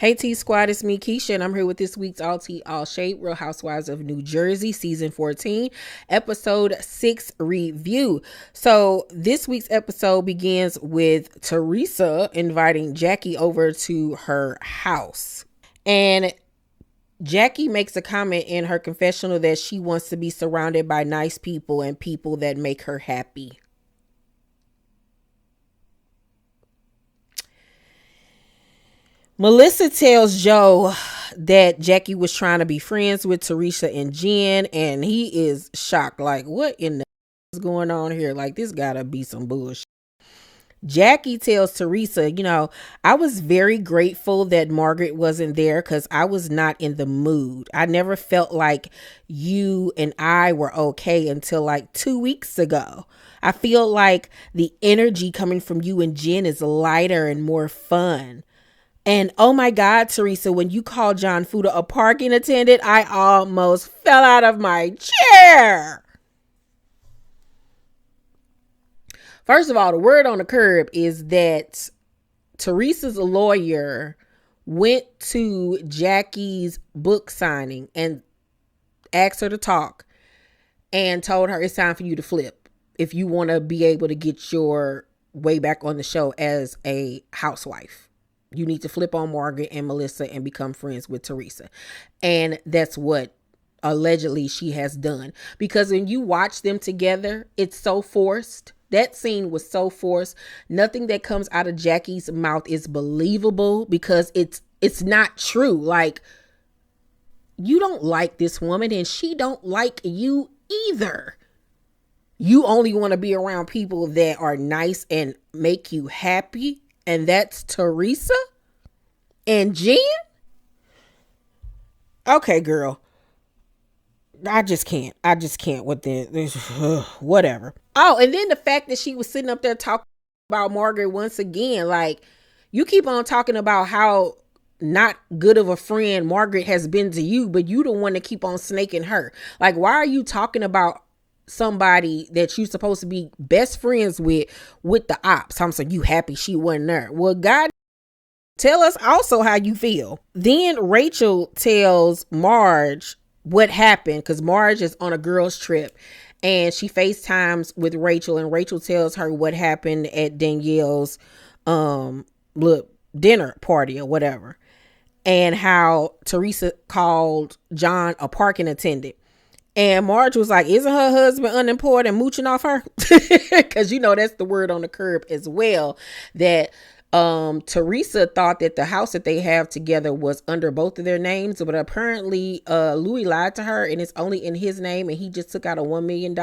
Hey T Squad, it's me Keisha, and I'm here with this week's All Tea All Shade Real Housewives of New Jersey season 14, episode 6 review. So this week's episode begins with Teresa inviting Jackie over to her house, and Jackie makes a comment in her confessional that she wants to be surrounded by nice people and people that make her happy. Melissa tells Joe that Jackie was trying to be friends with Teresa and Jen, and he is shocked. Like, what in the is going on here? Like, this gotta be some bullshit. Jackie tells Teresa, I was very grateful that Margaret wasn't there because I was not in the mood. I never felt like you and I were okay until like 2 weeks ago. I feel like the energy coming from you and Jen is lighter and more fun. And oh my God, Teresa, when you called John Fuda a parking attendant, I almost fell out of my chair. First of all, the word on the curb is that Teresa's lawyer went to Jackie's book signing and asked her to talk and told her it's time for you to flip if you want to be able to get your way back on the show as a housewife. You need to flip on Margaret and Melissa and become friends with Teresa. And that's what allegedly she has done. Because when you watch them together, it's so forced. That scene was so forced. Nothing that comes out of Jackie's mouth is believable because it's not true. Like, you don't like this woman and she don't like you either. You only want to be around people that are nice and make you happy. And that's Teresa and Jen? Okay, girl. I just can't with this. Whatever. Oh, and then the fact that she was sitting up there talking about Margaret once again. Like, you keep on talking about how not good of a friend Margaret has been to you, but you the one to keep on snaking her. Like, why are you talking about somebody that you're supposed to be best friends with the ops? I'm saying, you happy she wasn't there? Well, God, tell us also how you feel. Then Rachel tells Marge what happened because Marge is on a girls trip and she FaceTimes with Rachel, and Rachel tells her what happened at Danielle's dinner party or whatever, and how Teresa called John a parking attendant. And Marge was like, isn't her husband unemployed and mooching off her? Because that's the word on the curb as well, that Teresa thought that the house that they have together was under both of their names, but apparently Louis lied to her and it's only in his name, and he just took out a $1 million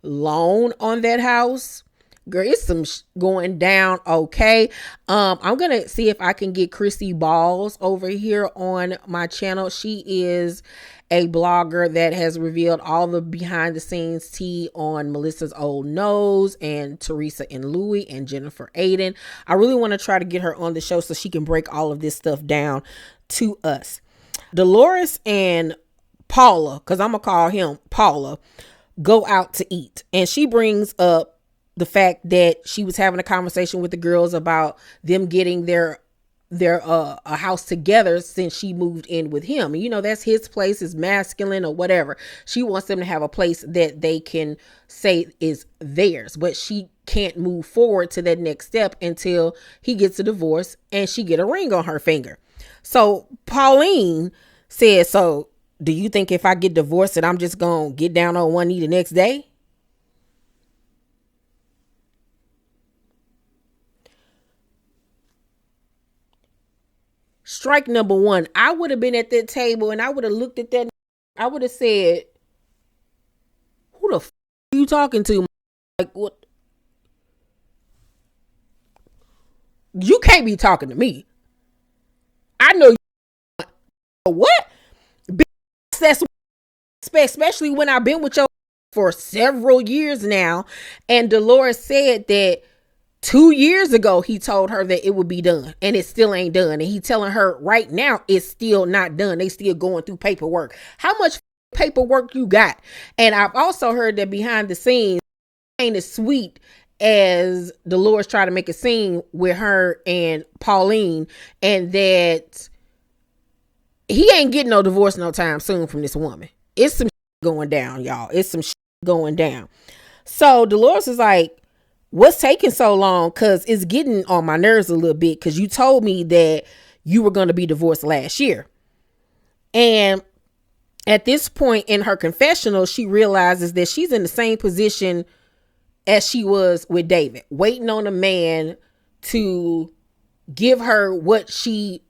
loan on that house. Girl, it's some going down. Okay. I'm going to see if I can get Chrissy Balls over here on my channel. She is a blogger that has revealed all the behind the scenes tea on Melissa's old nose and Teresa and Louis and Jennifer Aydin. I really want to try to get her on the show so she can break all of this stuff down to us. Dolores and Paula, because I'm going to call him Paula, go out to eat. And she brings up the fact that she was having a conversation with the girls about them getting their a house together since she moved in with him. That's his place, is masculine or whatever. She wants them to have a place that they can say is theirs, but she can't move forward to that next step until he gets a divorce and she get a ring on her finger. So Pauline says, so do you think if I get divorced that I'm just gonna get down on one knee the next day? Strike number one, I would have been at that table and I would have looked at that. I would have said, who the are you talking to? Like, what? You can't be talking to me. I know you. What? That's especially when I've been with you for several years now. And Dolores said that 2 years ago, he told her that it would be done and it still ain't done. And he telling her right now it's still not done. They still going through paperwork. How much paperwork you got? And I've also heard that behind the scenes ain't as sweet as Dolores tried to make a scene with her and Pauline, and that he ain't getting no divorce no time soon from this woman. It's some going down, y'all. It's some going down. So Dolores is like, what's taking so long? Because it's getting on my nerves a little bit, because you told me that you were going to be divorced last year. And at this point in her confessional, she realizes that she's in the same position as she was with David, waiting on a man to give her what she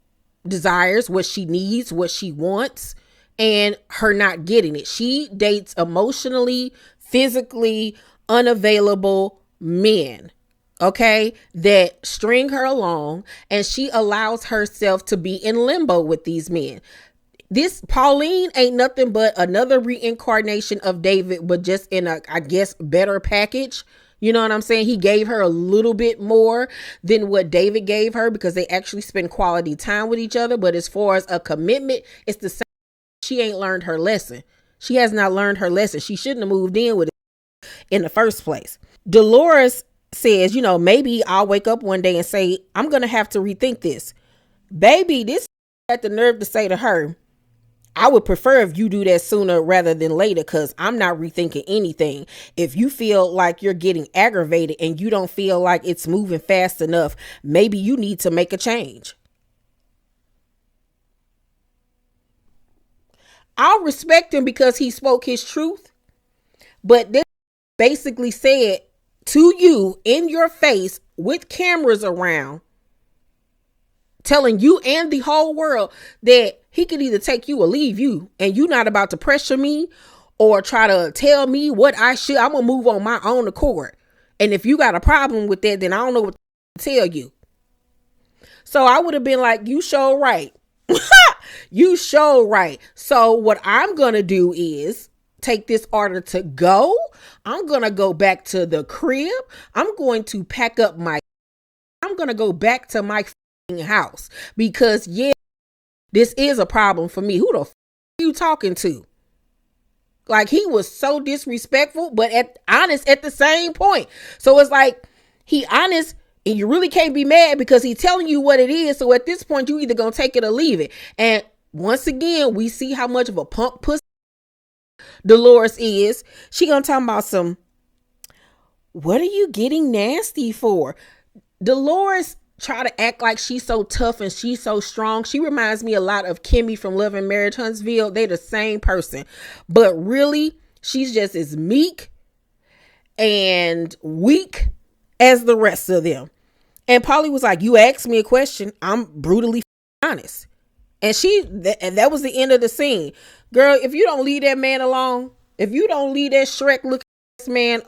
desires, what she needs, what she wants, and her not getting it. She dates emotionally, physically unavailable men, okay, that string her along, and she allows herself to be in limbo with these men. This Pauline ain't nothing but another reincarnation of David, but just in a, I guess, better package. You know what I'm saying? He gave her a little bit more than what David gave her, because they actually spend quality time with each other. But as far as a commitment, it's the same. She ain't learned her lesson. She has not learned her lesson. She shouldn't have moved in with it in the first place. Dolores says, you know, maybe I'll wake up one day and say, I'm going to have to rethink this. Baby, this had the nerve to say to her, I would prefer if you do that sooner rather than later, because I'm not rethinking anything. If you feel like you're getting aggravated and you don't feel like it's moving fast enough, maybe you need to make a change. I'll respect him because he spoke his truth, but this basically said to you in your face with cameras around, telling you and the whole world that he could either take you or leave you, and you not about to pressure me or try to tell me what I should. I'm gonna move on my own accord. And if you got a problem with that, then I don't know what to tell you. So I would have been like, you sure right. You sure right. So what I'm gonna do is take this order to go. I'm gonna go back to the crib. I'm going to pack up I'm gonna go back to my house, because yeah, this is a problem for me. Who the f are you talking to? Like, he was so disrespectful, but honest at the same point. So it's like, he honest, and you really can't be mad because he's telling you what it is. So at this point, you either gonna take it or leave it. And once again, we see how much of a punk pussy Dolores is. She gonna talk about some, what are you getting nasty for? Dolores try to act like she's so tough and she's so strong. She reminds me a lot of Kimmy from Love and Marriage Huntsville. They the same person, but really she's just as meek and weak as the rest of them. And Polly was like, you asked me a question, I'm brutally honest. And that was the end of the scene. Girl, if you don't leave that man alone, if you don't leave that Shrek looking man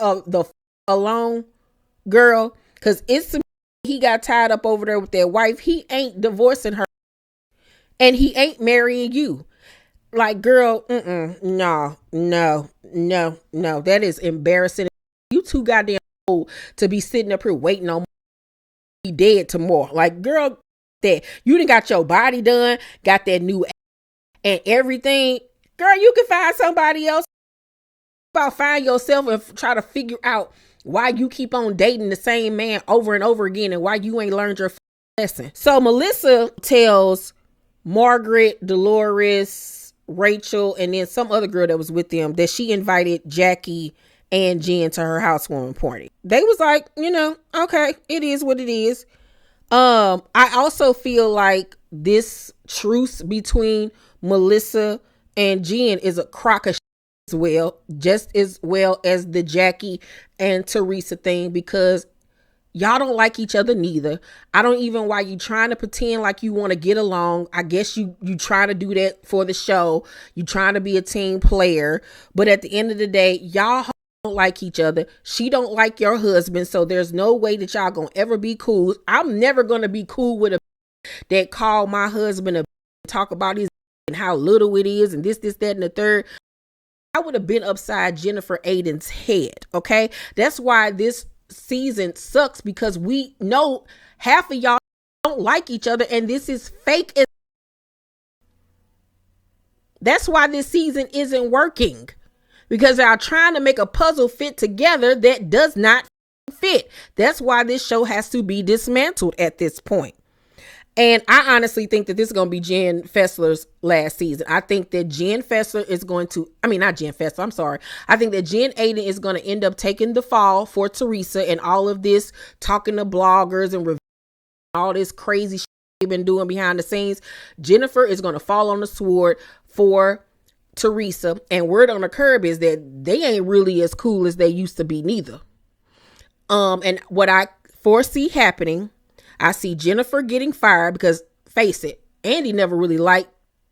alone, girl, because it's some, he got tied up over there with that wife. He ain't divorcing her, and he ain't marrying you. Like, girl, no. That is embarrassing. You too goddamn old to be sitting up here waiting on be dead tomorrow. Like, girl, that you done got your body done, got that new and everything. Girl, you can find somebody else. About find yourself and try to figure out why you keep on dating the same man over and over again, and why you ain't learned your lesson. So Melissa tells Margaret, Dolores, Rachel, and then some other girl that was with them that she invited Jackie and Jen to her housewarming party. They was like, you know, okay, it is what it is. I also feel like this truce between Melissa and Jen is a crock of as well, just as well as the Jackie and Teresa thing, because y'all don't like each other neither. I don't even why you trying to pretend like you want to get along. I guess you try to do that for the show. You trying to be a team player, but at the end of the day, y'all don't like each other. She don't like your husband, so there's no way that y'all gonna ever be cool. I'm never gonna be cool with a that call my husband a talk about his and how little it is and this, that, and the third. I would have been upside Jennifer Aydin's head. Okay. That's why this season sucks, because we know half of y'all don't like each other, and this is fake. That's why this season isn't working, because y'all trying to make a puzzle fit together that does not fit. That's why this show has to be dismantled at this point. And I honestly think that this is going to be Jen Fessler's last season. I think that Jen Fessler is going to, not Jen Fessler, I'm sorry. I think that Jen Aydin is going to end up taking the fall for Teresa, and all of this talking to bloggers and all this crazy shit they've been doing behind the scenes. Jennifer is going to fall on the sword for Teresa, and word on the curb is that they ain't really as cool as they used to be neither. And what I foresee happening, I see Jennifer getting fired because, face it, Andy never really liked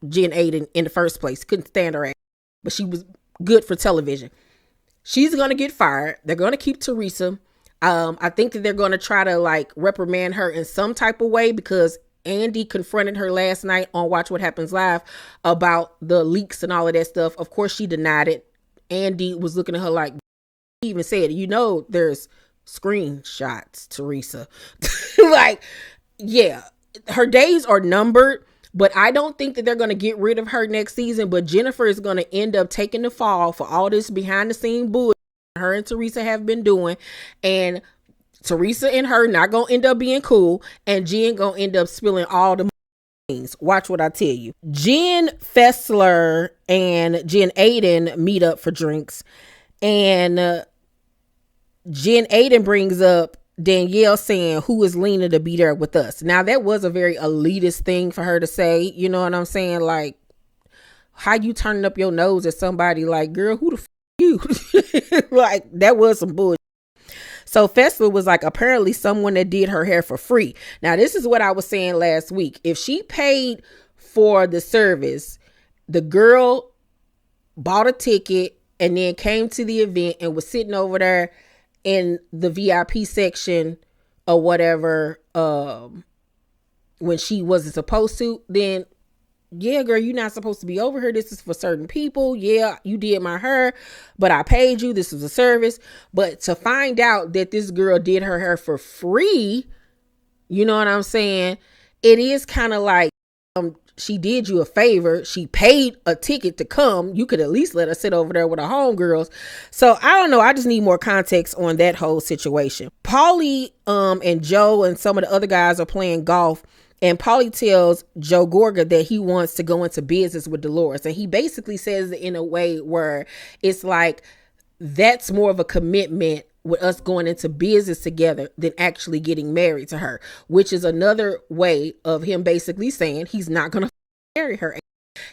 Jen Aydin in the first place. Couldn't stand her ass, but she was good for television. She's going to get fired. They're going to keep Teresa. I think that they're going to try to like reprimand her in some type of way, because Andy confronted her last night on Watch What Happens Live about the leaks and all of that stuff. Of course, she denied it. Andy was looking at her like, he even said, there's screenshots, Teresa. Like, yeah, her days are numbered, but I don't think that they're going to get rid of her next season. But Jennifer is going to end up taking the fall for all this behind the scene bullshit her and Teresa have been doing. And Teresa and her not going to end up being cool, and Jen going to end up spilling all the things. Watch what I tell you. Jen Fessler and Jen Aydin meet up for drinks, and Jen Aydin brings up Danielle saying, who is Lena to be there with us? Now, that was a very elitist thing for her to say. You know what I'm saying? Like, how you turning up your nose at somebody? Like, girl, who the you? Like, that was some bullshit. So Fessler was like, apparently someone that did her hair for free. Now, this is what I was saying last week. If she paid for the service, the girl bought a ticket and then came to the event and was sitting over there in the VIP section or whatever, when she wasn't supposed to, then yeah, girl, you're not supposed to be over here. This is for certain people. Yeah, you did my hair, but I paid you. This is a service. But to find out that this girl did her hair for free, you know what I'm saying? It is kind of like, she did you a favor. She paid a ticket to come. You could at least let her sit over there with her homegirls. So I don't know. I just need more context on that whole situation. Paulie and Joe and some of the other guys are playing golf. And Paulie tells Joe Gorga that he wants to go into business with Dolores. And he basically says it in a way where it's like, that's more of a commitment with us going into business together than actually getting married to her, which is another way of him basically saying he's not going to marry her.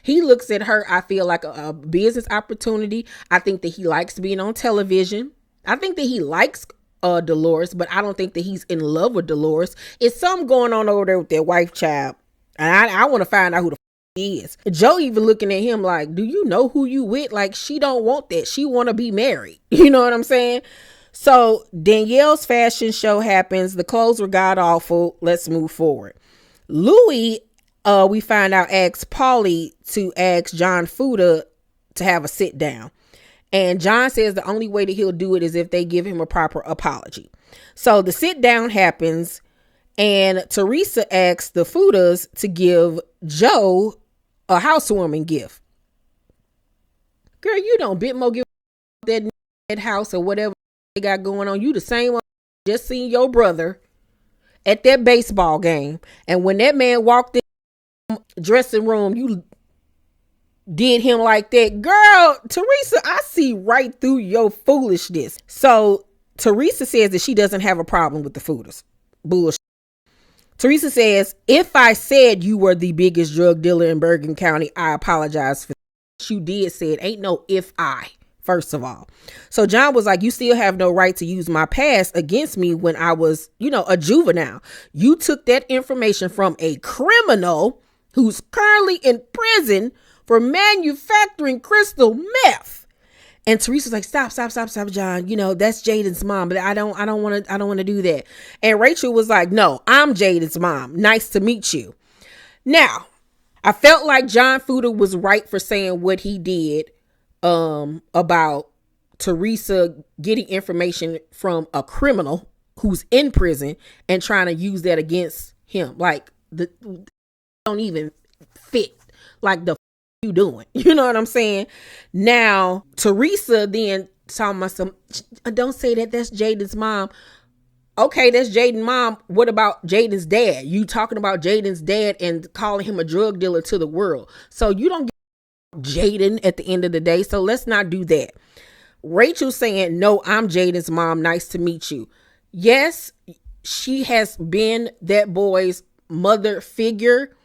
He looks at her, I feel, like a business opportunity. I think that he likes being on television. I think that he likes Dolores, but I don't think that he's in love with Dolores. It's something going on over there with their wife child, and I want to find out who the he is. Joe even looking at him like, do you know who you with? Like, she don't want that. She want to be married. You know what I'm saying? So Danielle's fashion show happens. The clothes were god awful. Let's move forward. Louis, we find out, asks Paulie to ask John Fuda to have a sit down. And John says the only way that he'll do it is if they give him a proper apology. So the sit down happens, and Teresa asks the Fudas to give Joe a housewarming gift. Girl, you don't bit more give that house or whatever they got going on. You the same one just seen your brother at that baseball game, and when that man walked in the dressing room, you did him like that. Girl, Teresa, I see right through your foolishness. So Teresa says that she doesn't have a problem with the Fudas. Bullshit. Teresa says, if I said you were the biggest drug dealer in Bergen County, I apologize for that. You did say it. Ain't no if I, first of all. So John was like, you still have no right to use my past against me when I was, a juvenile. You took that information from a criminal who's currently in prison for manufacturing crystal meth. And Teresa's like, stop, John. That's Jaden's mom, but I don't want to do that. And Rachel was like, no, I'm Jaden's mom. Nice to meet you. Now, I felt like John Fuda was right for saying what he did about Teresa getting information from a criminal who's in prison and trying to use that against him. Like, don't even fit. Like, the you doing? You know what I'm saying? Now, Teresa then talking about some, don't say that, that's Jaden's mom. Okay, that's Jaden's mom. What about Jaden's dad? You talking about Jaden's dad and calling him a drug dealer to the world. So you don't get Jaden at the end of the day. So let's not do that. Rachel saying, no, I'm Jaden's mom. Nice to meet you. Yes, she has been that boy's mother figure,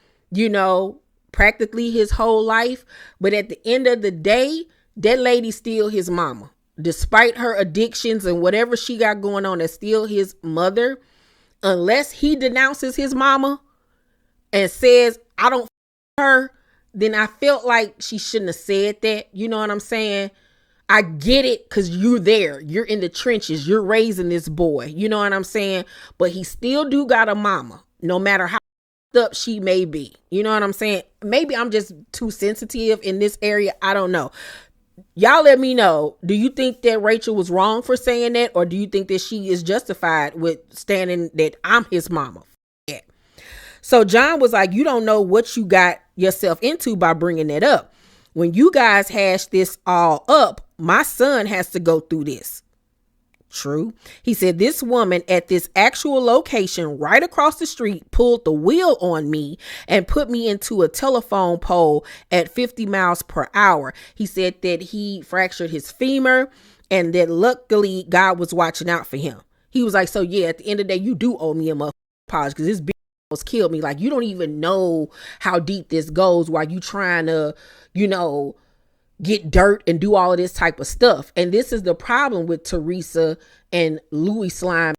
practically his whole life. But at the end of the day, that lady's still his mama. Despite her addictions and whatever she got going on, that's still his mother. Unless he denounces his mama and says, I don't her, then I felt like she shouldn't have said that. You know what I'm saying? I get it because you're there. You're in the trenches. You're raising this boy. You know what I'm saying? But he still do got a mama, no matter how up she may be. You know what I'm saying? Maybe I'm just too sensitive in this area. I don't know. Y'all let me know. Do you think that Rachel was wrong for saying that? Or do you think that she is justified with standing that I'm his mama? Yeah. So John was like, you don't know what you got yourself into by bringing that up. When you guys hash this all up, my son has to go through this. True. He said this woman at this actual location right across the street pulled the wheel on me and put me into a telephone pole at 50 miles per hour. He said that he fractured his femur and that luckily God was watching out for him. He was like, so yeah, at the end of the day, you do owe me a apology because this bitch almost killed me. Like, you don't even know how deep this goes while you trying to, get dirt and do all of this type of stuff. And this is the problem with Teresa and Louis Slime,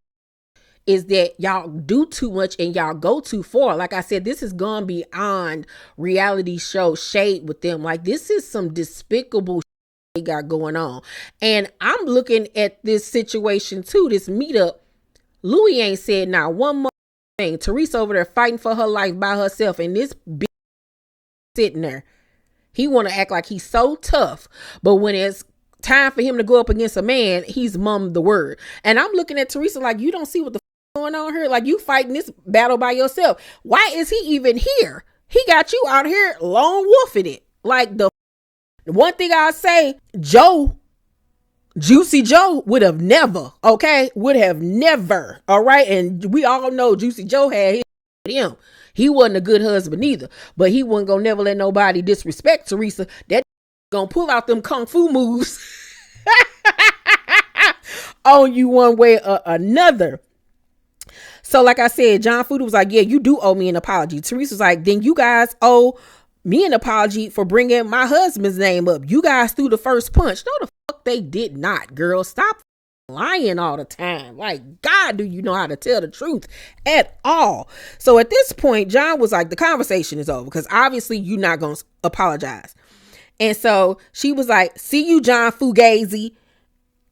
is that y'all do too much and y'all go too far. Like I said, this has gone beyond reality show shade with them. Like, this is some despicable they got going on. And I'm looking at this situation too, this meetup. Louis ain't said not one more thing. Teresa over there fighting for her life by herself, and this bitch sitting there. He want to act like he's so tough, but when it's time for him to go up against a man, he's mummed the word. And I'm looking at Teresa like, you don't see what the going on here? Like, you fighting this battle by yourself. Why is he even here? He got you out here lone wolfing it. Like, the one thing I'll say, Juicy Joe would have never, all right? And we all know Juicy Joe had him. He wasn't a good husband either, but he wasn't gonna never let nobody disrespect Teresa. That gonna pull out them kung fu moves on you one way or another. So like I said, John Fuda was like, yeah, you do owe me an apology. Teresa was like, then you guys owe me an apology for bringing my husband's name up. You guys threw the first punch. No, the fuck they did not, girl. Stop lying all the time. Like, God, do you know how to tell the truth at all? So at this point, John was like, the conversation is over because obviously you're not going to apologize. And so she was like, see you, John Fugazi.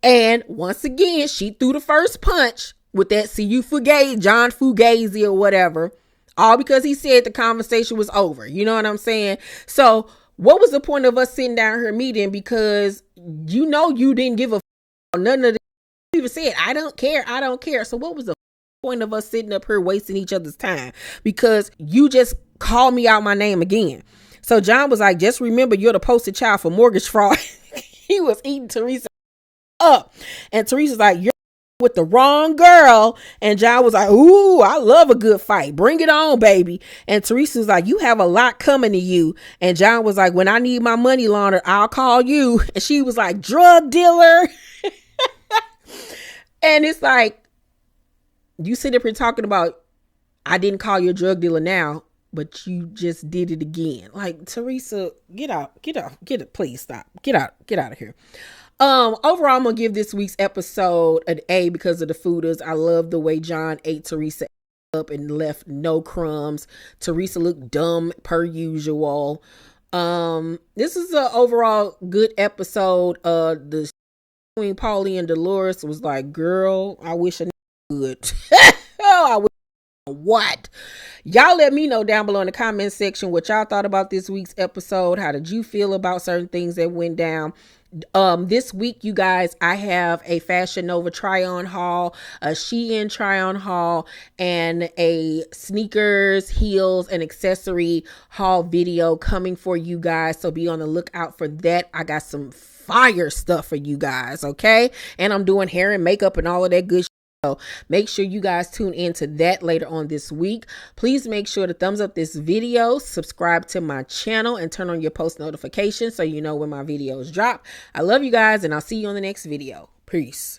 And once again, she threw the first punch with that see you Fugazi, John Fugazi or whatever, all because he said the conversation was over. You know what I'm saying? So what was the point of us sitting down here meeting? Because you didn't give a none of the even said, I don't care. So what was the point of us sitting up here wasting each other's time? Because you just called me out my name again. So John was like, just remember, you're the poster child for mortgage fraud. He was eating Teresa up. And Teresa's like, you're with the wrong girl. And John was like, ooh, I love a good fight. Bring it on, baby. And Teresa's like, you have a lot coming to you. And John was like, when I need my money laundered, I'll call you. And she was like, drug dealer. And it's like, you sit up here talking about, I didn't call you a drug dealer now, but you just did it again. Like, Teresa, get out, please stop. Get out of here. Overall, I'm gonna give this week's episode an A because of the FUDA'S. I love the way John ate Teresa up and left no crumbs. Teresa looked dumb per usual. This is an overall good episode. The between Paulie and Dolores was like, girl, I wish I could. Oh, I wish. What? Y'all let me know down below in the comment section what y'all thought about this week's episode. How did you feel about certain things that went down? This week, you guys, I have a Fashion Nova try-on haul, a Shein try-on haul, and a sneakers, heels, and accessory haul video coming for you guys. So be on the lookout for that. I got some fire stuff for you guys, okay? And I'm doing hair and makeup and all of that good So make sure you guys tune into that later on this week. Please make sure to thumbs up this video, subscribe to my channel, and turn on your post notifications so you know when my videos drop. I love you guys, and I'll see you on the next video. Peace.